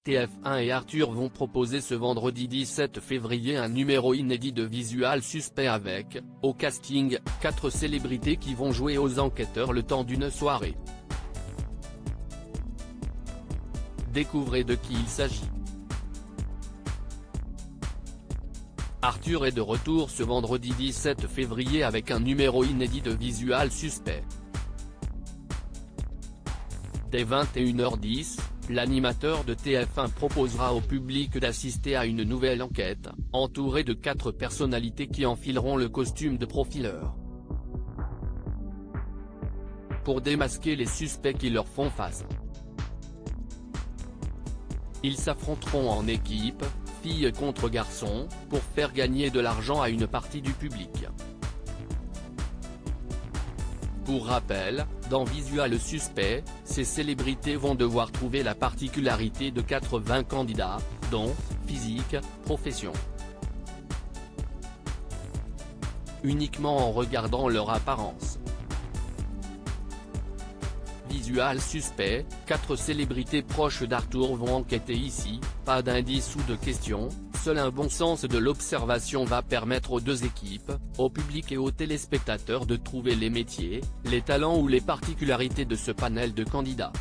TF1 et Arthur vont proposer ce vendredi 17 février un numéro inédit de Visual Suspect avec, au casting, 4 célébrités qui vont jouer aux enquêteurs le temps d'une soirée. Découvrez de qui il s'agit. Arthur est de retour ce vendredi 17 février avec un numéro inédit de Visual Suspect. Dès 21h10, l'animateur de TF1 proposera au public d'assister à une nouvelle enquête, entouré de 4 personnalités qui enfileront le costume de profileur. Pour démasquer les suspects qui leur font face. Ils s'affronteront en équipe, filles contre garçons, pour faire gagner de l'argent à une partie du public. Pour rappel, dans Visual Suspect, ces célébrités vont devoir trouver la particularité de 80 candidats, dont, physique, profession. Uniquement en regardant leur apparence. Visual Suspect, 4 célébrités proches d'Arthur vont enquêter ici, pas d'indices ou de questions, seul un bon sens de l'observation va permettre aux deux équipes, au public et aux téléspectateurs de trouver les métiers, les talents ou les particularités de ce panel de candidats.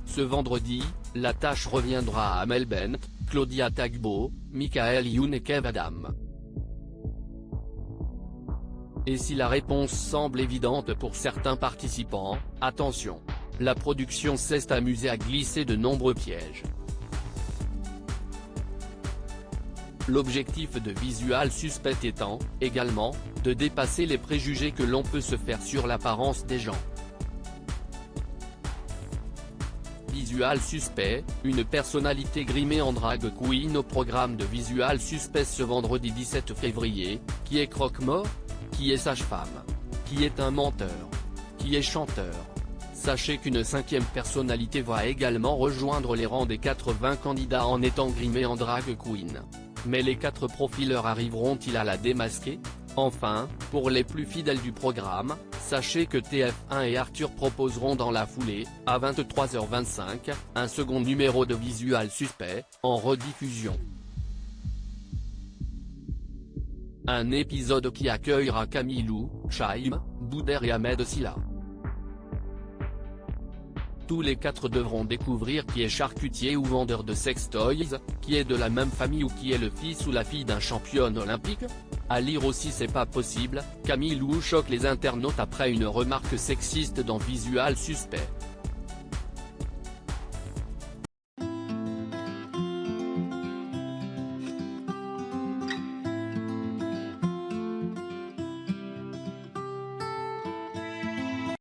Ce vendredi, la tâche reviendra à Amel Bent, Claudia Tagbo, Michael Youn et Kev Adam. Et si la réponse semble évidente pour certains participants, attention, la production s'est amusée à glisser de nombreux pièges. L'objectif de Visual Suspect étant, également, de dépasser les préjugés que l'on peut se faire sur l'apparence des gens. Visual Suspect, une personnalité grimée en drag queen au programme de Visual Suspect ce vendredi 17 février, qui est croque-mort, qui est sage-femme, qui est un menteur, qui est chanteur. Sachez qu'une 5e personnalité va également rejoindre les rangs des 80 candidats en étant grimée en drag queen. Mais les 4 profileurs arriveront-ils à la démasquer? Enfin, pour les plus fidèles du programme, sachez que TF1 et Arthur proposeront dans la foulée, à 23h25, un second numéro de Visual Suspect, en rediffusion. Un épisode qui accueillera Camille Lou, Chaim, Bouder et Ahmed Silla. Tous les 4 devront découvrir qui est charcutier ou vendeur de sextoys, qui est de la même famille ou qui est le fils ou la fille d'un champion olympique. À lire aussi C'est pas possible, Camille Lou choque les internautes après une remarque sexiste dans Visual Suspect.